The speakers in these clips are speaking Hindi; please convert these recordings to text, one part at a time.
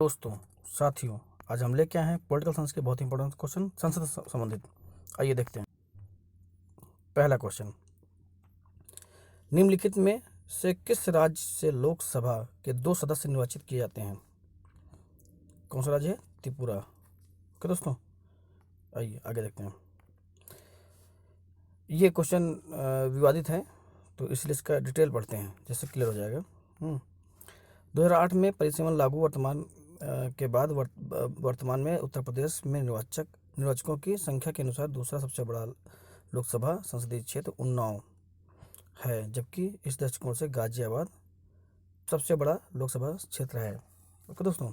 दोस्तों, साथियों, आज हम लेके आए हैं पॉलिटिकल साइंस के बहुत इंपॉर्टेंट क्वेश्चन संसद से संबंधित। आइए देखते हैं। पहला क्वेश्चन, निम्नलिखित में से किस राज्य से लोकसभा के 2 सदस्य निर्वाचित किए जाते हैं? कौन सा राज्य है? त्रिपुरा। ओके दोस्तों, आइए आगे देखते हैं। ये क्वेश्चन विवादित है, तो इसलिए इसका डिटेल पढ़ते हैं जिससे क्लियर हो जाएगा। 2008 में परिसीमन लागू के बाद वर्तमान में उत्तर प्रदेश में निर्वाचकों की संख्या के अनुसार दूसरा सबसे बड़ा लोकसभा संसदीय क्षेत्र उन्नाव है, जबकि इस दृष्टिकोण से गाजियाबाद सबसे बड़ा लोकसभा क्षेत्र है। ओके दोस्तों,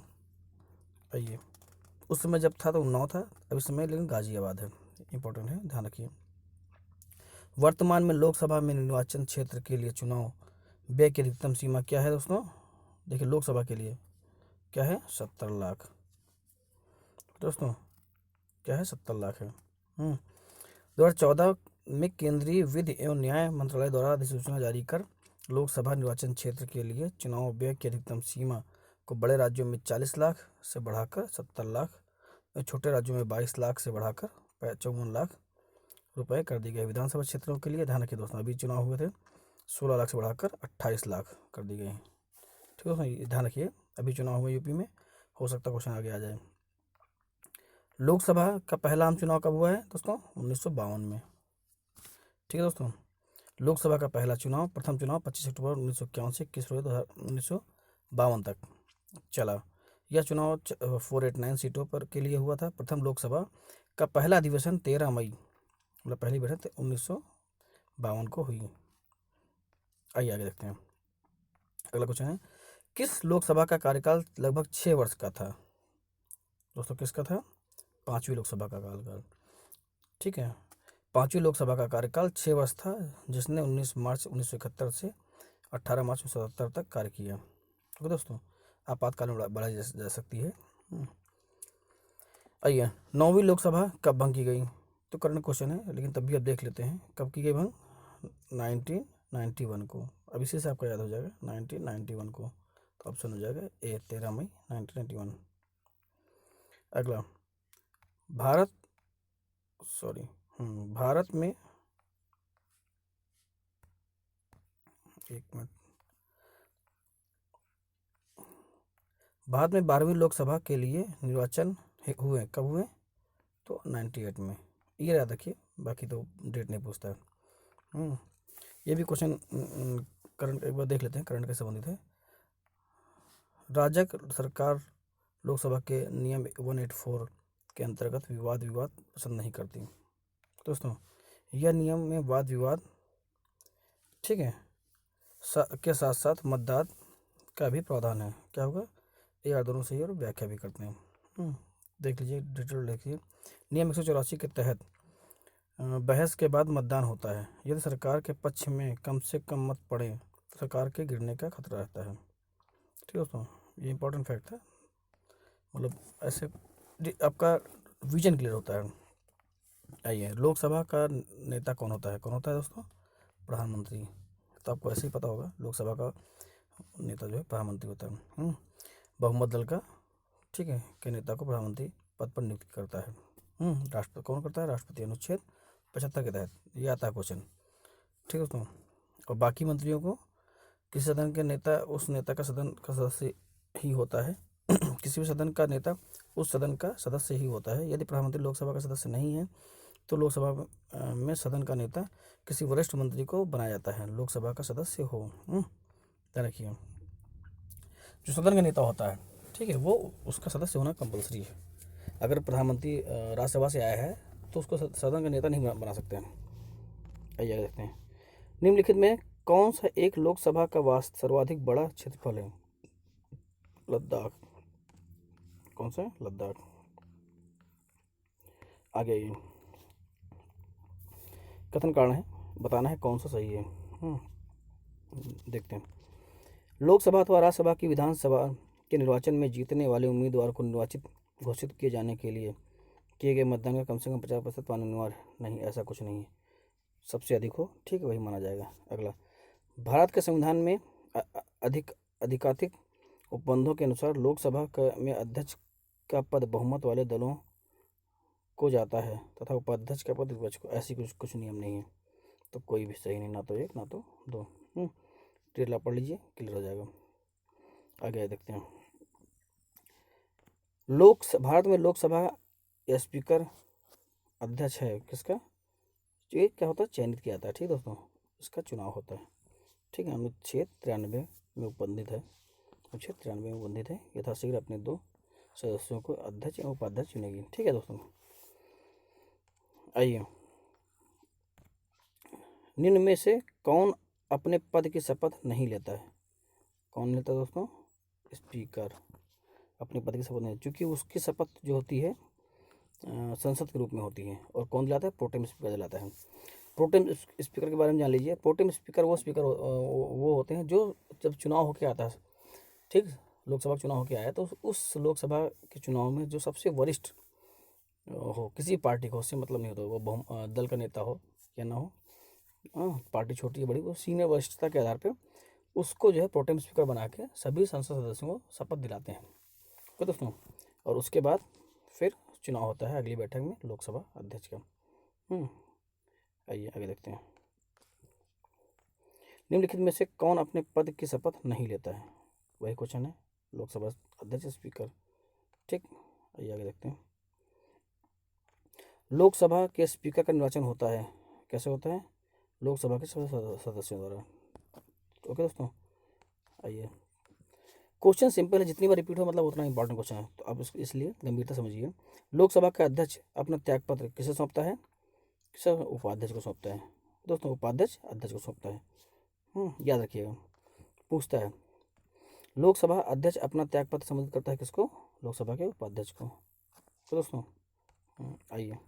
आइए, उस समय जब था तो उन्नाव था, अब इस समय लेकिन गाजियाबाद है। इंपॉर्टेंट है, ध्यान रखिए। वर्तमान में लोकसभा में निर्वाचन क्षेत्र के लिए चुनाव व्यय की अधिकतम सीमा क्या है दोस्तों? देखिए, लोकसभा के लिए क्या है? 70 लाख। दोस्तों, क्या है? 70 लाख है। 2014 में केंद्रीय विधि एवं न्याय मंत्रालय द्वारा अधिसूचना जारी कर लोकसभा निर्वाचन क्षेत्र के लिए चुनाव व्यय की अधिकतम सीमा को बड़े राज्यों में 40 लाख से बढ़ाकर 70 लाख, छोटे राज्यों में 22 लाख से बढ़ाकर 54 लाख रुपए कर दी गई। विधानसभा क्षेत्रों के लिए ध्यान रखिए दोस्तों, अभी चुनाव हुए थे, 16 लाख से बढ़ाकर 28 लाख कर दी गई। ठीक है दोस्तों, ध्यान रखिए, अभी चुनाव हुए यूपी में, हो सकता है क्वेश्चन आगे आ जाए। लोकसभा का पहला आम चुनाव कब हुआ है दोस्तों? 1952 में। ठीक है दोस्तों, लोकसभा का प्रथम चुनाव 25 अक्टूबर 1951 से 21 फरवरी 1952 तक चला। यह चुनाव 489 सीटों पर के लिए हुआ था। प्रथम लोकसभा का पहला अधिवेशन 13 मई, मतलब पहली बैठक 1952 को हुई। आइए आगे देखते हैं। अगला क्वेश्चन है, किस लोकसभा का कार्यकाल लगभग 6 वर्ष का था? दोस्तों, किसका था? 5वीं लोकसभा का कार्यकाल। ठीक है, 5वीं लोकसभा का कार्यकाल 6 वर्ष था, जिसने 19 मार्च 1971 से 18 मार्च 1977 तक कार्य किया। ओके दोस्तों, आपातकाल में बढ़ाई जा सकती है। आइए, 9वीं लोकसभा कब भंग की गई? तो करंट क्वेश्चन है, लेकिन तब भी अब देख लेते हैं कब की गई भंग। 1991 को। अब इसी से आपका याद हो जाएगा, 1991 को। तो ऑप्शन हो जाएगा ए, 13 मई 1991। अगला, भारत में, एक मिनट, भारत में 12वीं लोकसभा के लिए निर्वाचन हुए कब हुए? तो 98 में। ये याद रखिए, बाकी तो डेट नहीं पूछता है। ये भी क्वेश्चन करंट एक बार देख लेते हैं, करंट के संबंधित है। राज्य सरकार लोकसभा के नियम 184 के अंतर्गत विवाद पसंद नहीं करती। दोस्तों, यह नियम में वाद विवाद, ठीक है, के साथ साथ मतदान का भी प्रावधान है। क्या होगा? ये दोनों सही और व्याख्या भी करते हैं। देख लीजिए, डिटेल देखिए। नियम 184 के तहत बहस के बाद मतदान होता है। यदि सरकार के पक्ष में कम से कम मत पड़े तो सरकार के गिरने का खतरा रहता है। ठीक है दोस्तों, ये इंपॉर्टेंट फैक्ट है, मतलब ऐसे आपका विजन क्लियर होता है। आइए, लोकसभा का नेता कौन होता है? दोस्तों? प्रधानमंत्री। तो आपको ऐसे ही पता होगा, लोकसभा का नेता जो है प्रधानमंत्री होता है। बहुमत दल का, ठीक है, के नेता को प्रधानमंत्री पद पर नियुक्त करता है। राष्ट्रपति कौन करता है? राष्ट्रपति, अनुच्छेद 75 के तहत ये आता है क्वेश्चन। ठीक है दोस्तों, और बाकी मंत्रियों को किसी सदन के नेता उस नेता का सदन का सदस्य ही होता है। किसी भी सदन का नेता उस सदन का सदस्य ही होता है। यदि प्रधानमंत्री लोकसभा का सदस्य नहीं है तो लोकसभा में सदन का नेता किसी वरिष्ठ मंत्री को बनाया जाता है, लोकसभा का सदस्य हो। ध्यान रखिए, जो सदन का नेता होता है, ठीक है, वो उसका सदस्य होना कंपलसरी है। अगर प्रधानमंत्री राज्यसभा से आया है तो उसको सदन का नेता नहीं बना सकते हैं। आइए देखते हैं, निम्नलिखित में कौन सा एक लोकसभा का सर्वाधिक बड़ा क्षेत्रफल है? लद्दाख। कौन सा है? लद्दाख। आगे आइए, कथन कारण है, बताना है कौन सा सही है। देखते हैं, लोकसभा अथवा राज्यसभा की विधानसभा के निर्वाचन में जीतने वाले उम्मीदवार को निर्वाचित घोषित किए जाने के लिए किए गए मतदान का कम से कम 50% पाना अनिवार्य नहीं, ऐसा कुछ नहीं है। सबसे अधिक हो, ठीक है, वही माना जाएगा। अगला, भारत के संविधान में अधिकाधिक उपबंधों के अनुसार में अध्यक्ष का पद बहुमत वाले दलों को जाता है तथा उपाध्यक्ष का पद विपक्ष को। ऐसी कुछ नियम नहीं है, तो कोई भी सही नहीं, ना तो एक ना तो दो। टेला पढ़ लीजिए, क्लियर हो जाएगा। आगे देखते हैं। भारत में लोकसभा या स्पीकर अध्यक्ष है किसका, ये क्या होता है, चयनित किया जाता है। ठीक दोस्तों, इसका चुनाव होता है। ठीक है, अनुच्छेद 93 में उपबंधित है। अनुच्छेद 93 में उपबंधित है, यथाशीघ्र अपने 2 सदस्यों को अध्यक्ष एवं उपाध्यक्ष चुनेगी। ठीक है दोस्तों, आइए, निम्न में से कौन अपने पद की शपथ नहीं लेता है? कौन लेता है दोस्तों? स्पीकर अपने पद की शपथ नहीं, क्योंकि उसकी शपथ जो होती है संसद के रूप में होती है। और कौन दिलाता है? प्रोटेम स्पीकर दिलाता है। प्रोटेम स्पीकर के बारे में जान लीजिए। प्रोटेम स्पीकर वो स्पीकर वो होते हैं जो जब चुनाव होके आता है, ठीक, लोकसभा चुनाव होके आया, तो उस लोकसभा के चुनाव में जो सबसे वरिष्ठ हो किसी पार्टी को, उससे मतलब नहीं होता वो दल का नेता हो या ना हो, पार्टी छोटी या बड़ी, वो सीनियर वरिष्ठता के आधार पर उसको जो है प्रोटेम स्पीकर बना के सभी संसद सदस्यों को शपथ दिलाते हैं। ओके दोस्तों, और उसके बाद फिर चुनाव होता है अगली बैठक में लोकसभा अध्यक्ष का। आइए आगे देखते हैं। निम्नलिखित में से कौन अपने पद की शपथ नहीं लेता है? वही क्वेश्चन है, लोकसभा अध्यक्ष, स्पीकर। ठीक, आइए आगे देखते हैं। लोकसभा के स्पीकर का निर्वाचन होता है, कैसे होता है? लोकसभा के सदस्यों द्वारा। ओके दोस्तों, आइए, क्वेश्चन सिंपल है, जितनी बार रिपीट हो मतलब उतना इंपॉर्टेंट क्वेश्चन है, तो आप इसलिए गंभीरता समझिए। लोकसभा का अध्यक्ष अपना त्यागपत्र किसे सौंपता है? किसे? उपाध्यक्ष को सौंपता है दोस्तों। उपाध्यक्ष अध्यक्ष को सौंपता है, याद रखिएगा, पूछता है। लोकसभा अध्यक्ष अपना त्यागपत्र संबोधित करता है किसको? लोकसभा के उपाध्यक्ष को। तो दोस्तों आइए,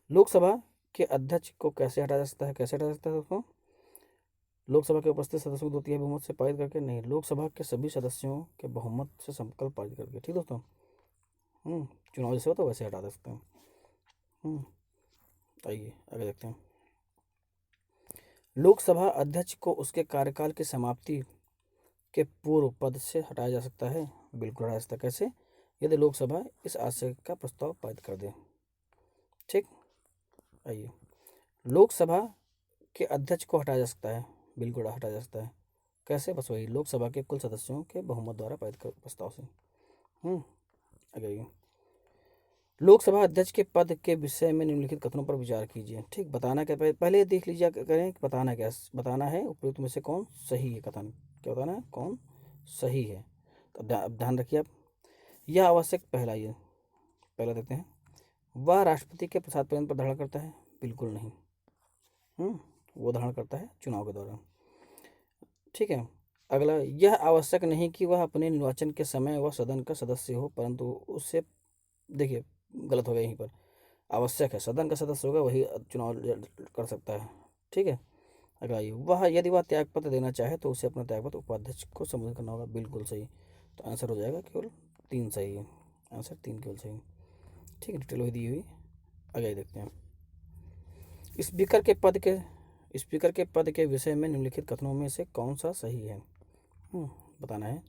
लोकसभा के अध्यक्ष को कैसे हटाया जा सकता है? कैसे हटाया जा सकता है दोस्तों? लोकसभा के उपस्थित सदस्यों को 2/3 बहुमत से पारित करके नहीं, लोकसभा के सभी सदस्यों के बहुमत से संकल्प पारित करके। ठीक दोस्तों, चुनाव जैसे हो तो वैसे हटा सकते हैं। आइए आगे देखते हैं। लोकसभा अध्यक्ष को उसके कार्यकाल की समाप्ति के पूर्व पद से हटाया जा सकता है, बिल्कुल हटाया जा सकता है। कैसे? यदि लोकसभा इस आशय का प्रस्ताव पारित कर दे। ठीक, आइए, लोकसभा के अध्यक्ष को हटाया जा सकता है, बिल्कुल हटाया जा सकता है। कैसे? बस वही, लोकसभा के कुल सदस्यों के बहुमत द्वारा पारित कर प्रस्ताव से। आगे, लोकसभा अध्यक्ष के पद के विषय में निम्नलिखित कथनों पर विचार कीजिए। ठीक, बताना क्या, पहले देख लीजिए करें, बताना क्या, बताना है उपयुक्त में से कौन सही है। कथन क्या बताना है? कौन सही है। तो ध्यान रखिए आप, यह आवश्यक, पहला देखते हैं। वह राष्ट्रपति के प्रसाद पत्र पर धारण करता है? बिल्कुल नहीं, वो धारण करता है चुनाव के दौरान। ठीक है, अगला, यह आवश्यक नहीं कि वह अपने निर्वाचन के समय वह सदन का सदस्य हो, परंतु उससे, देखिए गलत हो गया, यहीं पर आवश्यक है, सदन का सदस्य होगा वही चुनाव कर सकता है। ठीक है, अगला, वह यदि वह त्यागपत्र देना चाहे तो उसे अपना त्यागपत्र उपाध्यक्ष को संबोधित करना होगा। बिल्कुल सही, तो आंसर हो जाएगा केवल 3 सही है, आंसर 3 केवल सही। ठीक है, डिटेल वही दी हुई। आगे देखते हैं। स्पीकर के पद के विषय में निम्नलिखित कथनों में से कौन सा सही है? बताना है।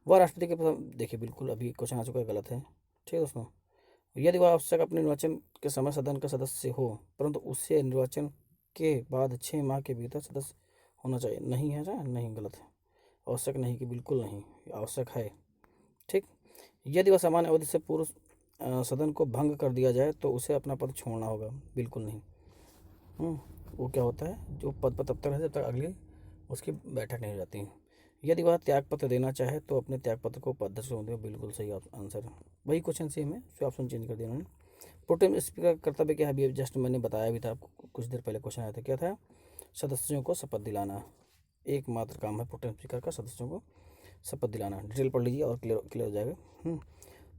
वह राष्ट्रपति के प्रथम, देखिए बिल्कुल अभी क्वेश्चन आ चुका है, गलत है। ठीक है दोस्तों, यदि वह आवश्यक अपने निर्वाचन के समय सदन का सदस्य हो, परंतु उससे निर्वाचन के बाद 6 माह के भीतर सदस्य होना चाहिए, नहीं है ना, नहीं, गलत है। आवश्यक नहीं कि बिल्कुल नहीं, आवश्यक है। ठीक, यदि वह सामान्य अवधि से पूर्व सदन को भंग कर दिया जाए तो उसे अपना पद छोड़ना होगा। बिल्कुल नहीं, वो क्या होता है, जो पद पर तब तक है जब तक अगली उसकी बैठक नहीं हो जाती। यदि वह त्यागपत्र देना चाहे तो अपने त्यागपत्र को उपाध्यक्ष को दें। बिल्कुल सही आंसर, वही क्वेश्चन सेम है, फिर ऑप्शन चेंज कर दिया उन्होंने। प्रोटेम स्पीकर का कर्तव्य क्या है? अभी जस्ट मैंने बताया भी था आपको, कुछ देर पहले क्वेश्चन आया था, क्या था? सदस्यों को शपथ दिलाना, एकमात्र काम है प्रोटेम स्पीकर का, सदस्यों को शपथ दिलाना। डिटेल पढ़ लीजिए और क्लियर हो जाएगा।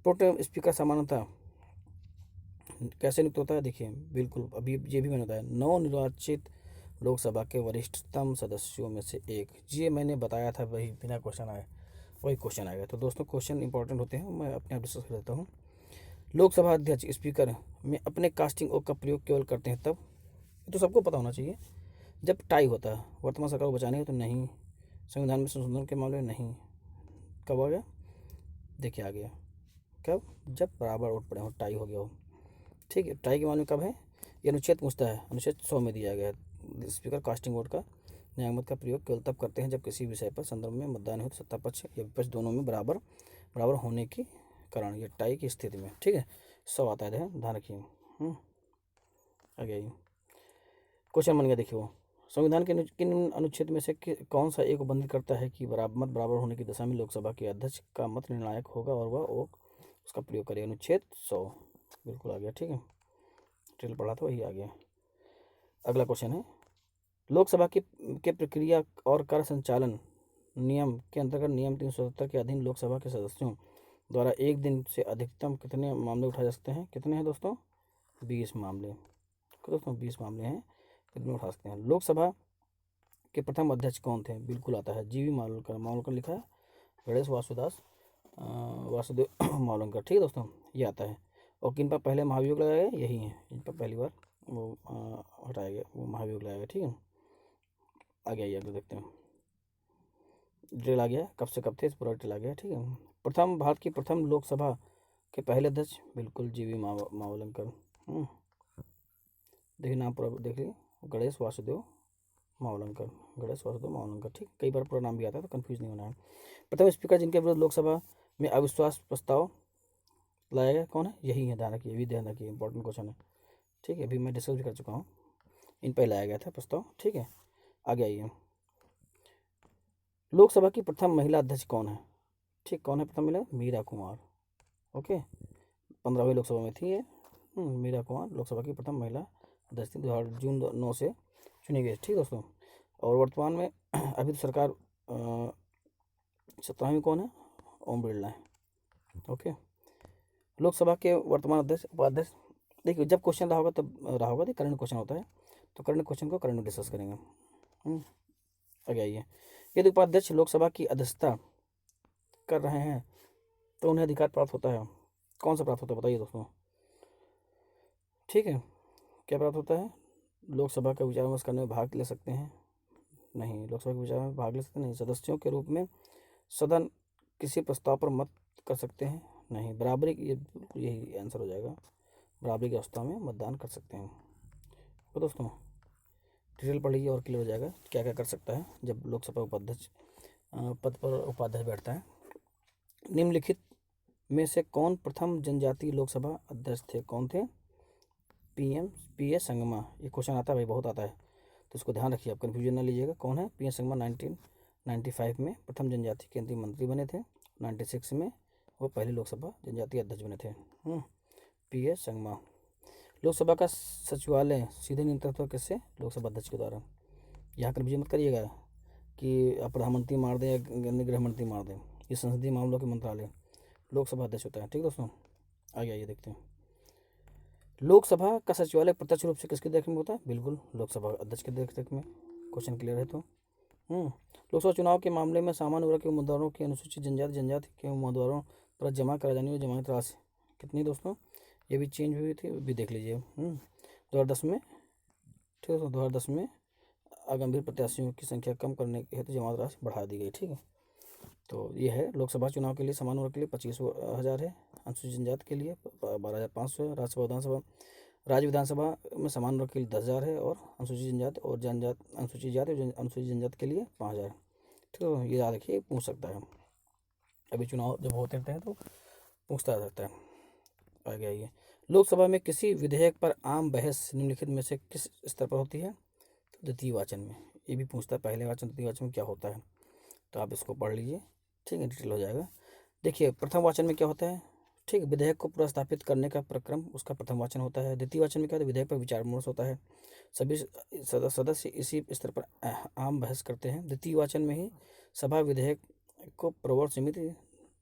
प्रोटेम स्पीकर सामान्यतः कैसे नियुक्त होता है? देखिए बिल्कुल, अभी ये भी मैंने बताया, नवनिर्वाचित लोकसभा के वरिष्ठतम सदस्यों में से एक। ये मैंने बताया था, वही बिना क्वेश्चन आए वही क्वेश्चन आएगा। तो दोस्तों क्वेश्चन इंपॉर्टेंट होते हैं, मैं अपने आप डिस्कस कर देता हूँ। लोकसभा अध्यक्ष स्पीकर में अपने कास्टिंग वोट का प्रयोग केवल करते हैं तब, तो सबको पता होना चाहिए, जब टाई होता है। वर्तमान सरकार को बचाने है तो नहीं, संविधान में संशोधन के मामले में नहीं। कब आ गया? देखिए आ गया कब, जब बराबर वोट पड़े हो, टाई हो गया हो। ठीक है, टाई के मामले में कब है, ये अनुच्छेद पूछता है, अनुच्छेद 100 में दिया गया है। स्पीकर कास्टिंग वोट का न्यायमत का प्रयोग केवल तब करते हैं जब किसी विषय पर संदर्भ में मतदान हो तो सत्ता पक्ष या विपक्ष दोनों में बराबर बराबर होने के कारण, ये टाई की स्थिति में। ठीक है, 100 आता है, ध्यान रखिए। आ गया ये क्वेश्चन बन गया। देखिए वो संविधान के किन अनुच्छेद में से कौन सा एक बंद करता है कि मत बराबर होने की दशा में लोकसभा के अध्यक्ष का मत निर्णायक होगा और वह उसका प्रयोग करे। अनुच्छेद 100 बिल्कुल आ गया। ठीक है, ट्रेल पढ़ा था वही आ गया। अगला क्वेश्चन है, लोकसभा के प्रक्रिया और कार्य संचालन नियम के अंतर्गत नियम 377 के अधीन लोकसभा के सदस्यों द्वारा एक दिन से अधिकतम कितने मामले उठाए जा सकते हैं। कितने हैं दोस्तों, 20 मामले। दोस्तों 20 मामले हैं, कितने उठा सकते हैं। लोकसभा के प्रथम अध्यक्ष कौन थे, बिल्कुल आता है, जीवी मावलंकर। मावलंकर लिखा है, गणेश वासुदेव मावलंकर। ठीक है दोस्तों, ये आता है। और किन पर पहले महाभियोग लगाया गया, यही है, इन पर पहली बार वो हटाया गया, वो महाभियोग लगाया गया। ठीक है, आ गया, ये आगे देखते हैं। ड्रिल आ गया, कब से कब थे, इस पूरा ड्रिल आ गया। ठीक है, भारत की प्रथम लोकसभा के पहले अध्यक्ष, बिल्कुल जीवी मावलंकर। देखिए नाम पूरा देखिए, गणेश वासुदेव मावलंकर। ठीक, कई बार पूरा नाम भी आता है तो कंफ्यूज नहीं होना है। प्रथम स्पीकर जिनके विरुद्ध लोकसभा में अविश्वास प्रस्ताव लाया गया कौन है, यही है, ध्यान रखिए, ये भी ध्यान रखिए, इंपॉर्टेंट क्वेश्चन है। ठीक है, अभी मैं डिस्कस भी कर चुका हूँ, इन पर लाया गया था प्रस्ताव। ठीक है, आगे आइए। लोकसभा की प्रथम महिला अध्यक्ष कौन है, ठीक, कौन है प्रथम महिला, मीरा कुमार। ओके, 15वीं लोकसभा में थी ये, मीरा कुमार लोकसभा की प्रथम महिला अध्यक्ष थी, जून 9 से चुनी गई। ठीक दोस्तों, और वर्तमान में अभी तो सरकार 17वीं कौन है, ओम बिरला है। ओके, लोकसभा के वर्तमान अध्यक्ष उपाध्यक्ष, देखिए जब क्वेश्चन रहा होगा तब रहा होगा, करंट क्वेश्चन होता है, तो करंट क्वेश्चन को करंट में डिस्कस करेंगे। आगे आइए, यदि उपाध्यक्ष लोकसभा की अध्यक्षता कर रहे हैं तो उन्हें अधिकार प्राप्त होता है, कौन सा प्राप्त होता है बताइए दोस्तों। ठीक है, क्या प्राप्त होता है, लोकसभा का विचार विमर्श करने में भाग ले सकते हैं, नहीं, लोकसभा के विचार में भाग ले सकते नहीं, सदस्यों के रूप में सदन किसी प्रस्ताव पर मत कर सकते हैं, नहीं, बराबरी, यही आंसर हो जाएगा, बराबरी की अवस्था में मतदान कर सकते हैं। तो दोस्तों डिटेल पढ़ लीजिए और क्लियर हो जाएगा क्या क्या कर सकता है जब लोकसभा उपाध्यक्ष पद पर उपाध्यक्ष बैठता है। निम्नलिखित में से कौन प्रथम जनजातीय लोकसभा अध्यक्ष थे, कौन थे, पी एस संगमा। ये क्वेश्चन आता है भाई, बहुत आता है, तो इसको ध्यान रखिए, आप कन्फ्यूजन ना लीजिएगा। कौन है, पी एस संगमा 1995 में प्रथम जनजातीय केंद्रीय मंत्री बने थे, 96 में वो पहले लोकसभा जनजातीय अध्यक्ष बने थे। P S Sangma. लोकसभा का सचिवालय सीधे नियंत्रित होता किससे, लोकसभा अध्यक्ष के द्वारा। यहाँ कन्फ्यूजन मत करिएगा कि प्रधानमंत्री मार दें या गृह मंत्री मार दें, ये संसदीय मामलों के मंत्रालय लोकसभा अध्यक्ष होता है। ठीक दोस्तों, आगे आइए देखते हैं। लोकसभा का सचिवालय प्रत्यक्ष रूप से किसकी देख में होता है, बिल्कुल लोकसभा अध्यक्ष के देख रेख में। क्वेश्चन क्लियर है तो। लोकसभा चुनाव के मामले में सामान्य वर्ग के उम्मीदवारों की अनुसूचित जनजाति के उम्मीदवारों पर जमा कराई जाने वाली जमानत राशि कितनी दोस्तों, ये भी चेंज हुई थी, भी देख लीजिए। 2010 में, ठीक है, 2010 में अगंभीर प्रत्याशियों की संख्या कम करने के हेतु जमानत राशि बढ़ा दी गई। ठीक है, तो ये है लोकसभा चुनाव के लिए सामान्य वर्ग के लिए 25,000 है, अनुसूचित जनजाति के लिए 12,500 है, राज्य विधानसभा में सामान्य वर्ग के लिए 10,000 है, और अनुसूचित जनजाति और अनुसूचित जनजाति के लिए 5,000। तो ये याद रखिए, पूछ सकता है, अभी चुनाव जब होते रहते हैं तो पूछता रहता है। आगे आइए, लोकसभा में किसी विधेयक पर आम बहस निम्नलिखित में से किस स्तर पर होती है, द्वितीय वाचन में। ये भी पूछता है, पहले वाचन द्वितीय वाचन में क्या होता है, तो आप इसको पढ़ लीजिए। ठीक है, डिटेल हो जाएगा। देखिए प्रथम वाचन में क्या होता है, ठीक, विधेयक को प्रस्तावित करने का प्रक्रम उसका प्रथम वाचन होता है। द्वितीय वाचन में क्या होता है, विधेयक पर विचार विमर्श होता है, सभी सदस्य इसी स्तर पर आम बहस करते हैं। द्वितीय वाचन में ही सभा विधेयक को प्रवर समिति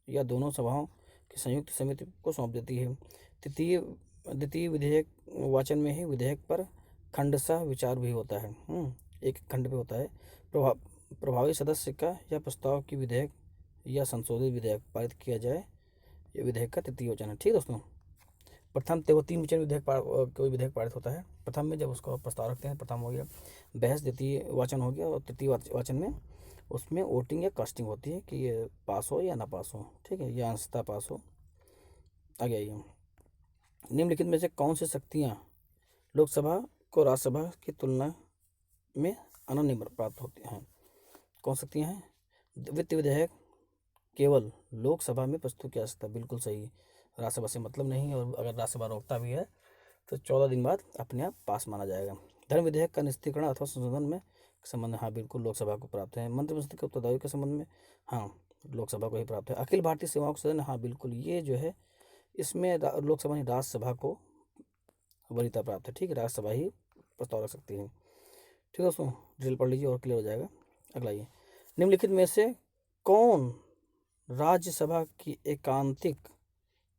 या दोनों सभाओं की संयुक्त समिति को सौंप देती है। द्वितीय विधेयक वाचन में ही विधेयक पर खंडशः विचार भी होता है, एक खंड पे होता है। प्रभावी सदस्य का यह प्रस्ताव कि विधेयक या संशोधित विधेयक पारित किया जाए, ये विधेयक का तृतीय वचन है। ठीक दोस्तों, प्रथम तो 3 वचन विधेयक कोई विधेयक पारित होता है। प्रथम में जब उसको प्रस्ताव रखते हैं, प्रथम हो गया बहस, द्वितीय वाचन हो गया, और तृतीय वाचन में उसमें वोटिंग या कास्टिंग होती है कि ये पास हो या ना पास हो, ठीक है, या अंशतः पास हो। आगे आइए, निम्नलिखित में से कौन सी शक्तियाँ लोकसभा को राज्यसभा की तुलना में अनन्य प्राप्त होती हैं? कौन शक्तियाँ हैं? वित्त विधेयक केवल लोकसभा में प्रस्तुत किया जा सकता है, बिल्कुल सही। राज्यसभा से मतलब नहीं है, और अगर राज्यसभा रोकता भी है तो 14 दिन बाद अपने आप पास माना जाएगा। धर्म विधेयक का निस्तीकरण अथवा संशोधन में संबंध, हाँ बिल्कुल लोकसभा को प्राप्त है। मंत्रिपरिषद के उत्तरदायित्व के संबंध में, हाँ लोकसभा को ही प्राप्त है। अखिल भारतीय सेवाओं का सदन, हाँ बिल्कुल, ये जो है इसमें लोकसभा नहीं राज्यसभा को वरीयता प्राप्त है, ठीक है, राज्यसभा ही प्रस्ताव रख सकती है। ठीक है दोस्तों, डिटेल पढ़ लीजिए और क्लियर हो जाएगा। अगला ये, निम्नलिखित में से कौन राज्यसभा की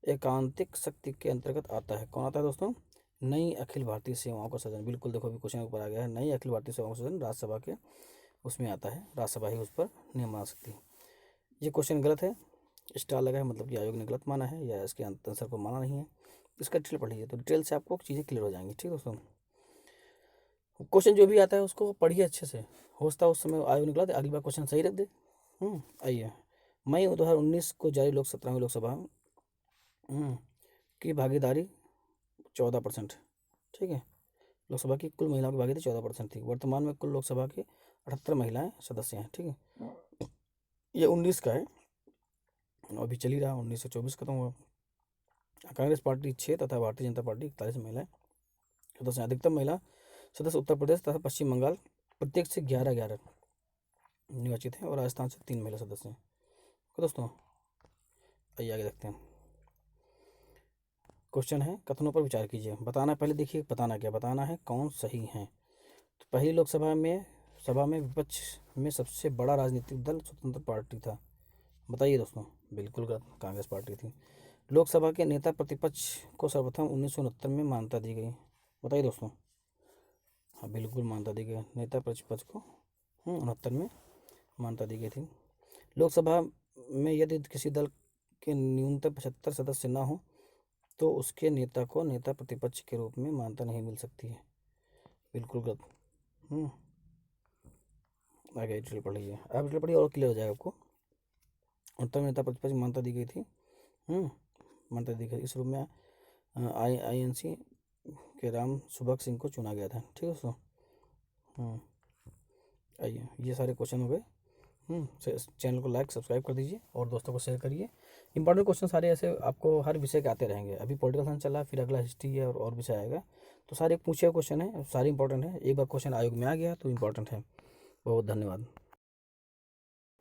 एकांतिक शक्ति के अंतर्गत आता है? कौन आता है दोस्तों? नई अखिल भारतीय सेवाओं का सदन, बिल्कुल देखो अभी क्वेश्चन ऊपर आ गया है, नई अखिल भारतीय सेवाओं का सदन राज्यसभा के उसमें आता है, राज्यसभा ही उस पर नियम बना सकती है। ये क्वेश्चन गलत है, स्टार लगा है, मतलब कि आयोग ने गलत माना है या इसके आंसर को माना नहीं है। इसका डिटेल पढ़ लीजिए तो डिटेल से आपको चीज़ें क्लियर हो जाएंगी। ठीक है दोस्तों, क्वेश्चन जो भी आता है उसको पढ़िए अच्छे से, हो सकता है उस समय आयोग निकला दे, अगली बार क्वेश्चन सही रख दे। आइए, मई 2019 को जारी 17वीं लोकसभा की भागीदारी 14%, ठीक है, लोकसभा की कुल महिलाओं की भागीदारी 14% थी। वर्तमान में कुल लोकसभा की 78 महिलाएं सदस्य हैं, ठीक है, ये 19 का है, अभी चल ही रहा, 19 से 24 खत्म हुआ। कांग्रेस पार्टी 6 तथा भारतीय जनता पार्टी 41 महिलाएं सदस्य हैं। अधिकतम महिला सदस्य उत्तर प्रदेश तथा पश्चिम बंगाल प्रत्येक से 11 निर्वाचित हैं, और राजस्थान से 3 महिला सदस्य हैं। तो दोस्तों आइए आगे देखते हैं। क्वेश्चन है, कथनों पर विचार कीजिए। बताना, पहले देखिए बताना क्या, बताना है कौन सही है। तो पहली लोकसभा में विपक्ष में सबसे बड़ा राजनीतिक दल स्वतंत्र पार्टी था, बताइए दोस्तों। बिल्कुल गलत, कांग्रेस पार्टी थी। लोकसभा के नेता प्रतिपक्ष को सर्वप्रथम 1969 में मान्यता दी गई, बताइए दोस्तों। हाँ बिल्कुल मान्यता दी गई, नेता प्रतिपक्ष को 69 में मान्यता दी गई थी। लोकसभा में यदि किसी दल के न्यूनतम 75 सदस्य न हो तो उसके नेता को नेता प्रतिपक्ष के रूप में मान्यता नहीं मिल सकती है, बिल्कुल गलत। आगे डिटेल पढ़ लीजिए, आप डिटेल पढ़िए और क्लियर हो जाएगा आपको। उत्तर नेता प्रतिपक्ष मान्यता दी गई थी, मान्यता दी गई, इस रूप में INC के राम सुभग सिंह को चुना गया था। ठीक है दोस्तों, आइए ये सारे क्वेश्चन हो गए। चैनल को लाइक सब्सक्राइब कर दीजिए और दोस्तों को शेयर करिए। इंपॉर्टेंट क्वेश्चन सारे ऐसे आपको हर विषय के आते रहेंगे। अभी पॉलिटिकल साइंस चल रहा है, फिर अगला हिस्ट्री है और विषय आएगा, तो सारे पूछे हुए क्वेश्चन है, सारे इंपॉर्टेंट है। एक बार क्वेश्चन आयोग में आ गया तो इंपॉर्टेंट है। बहुत धन्यवाद।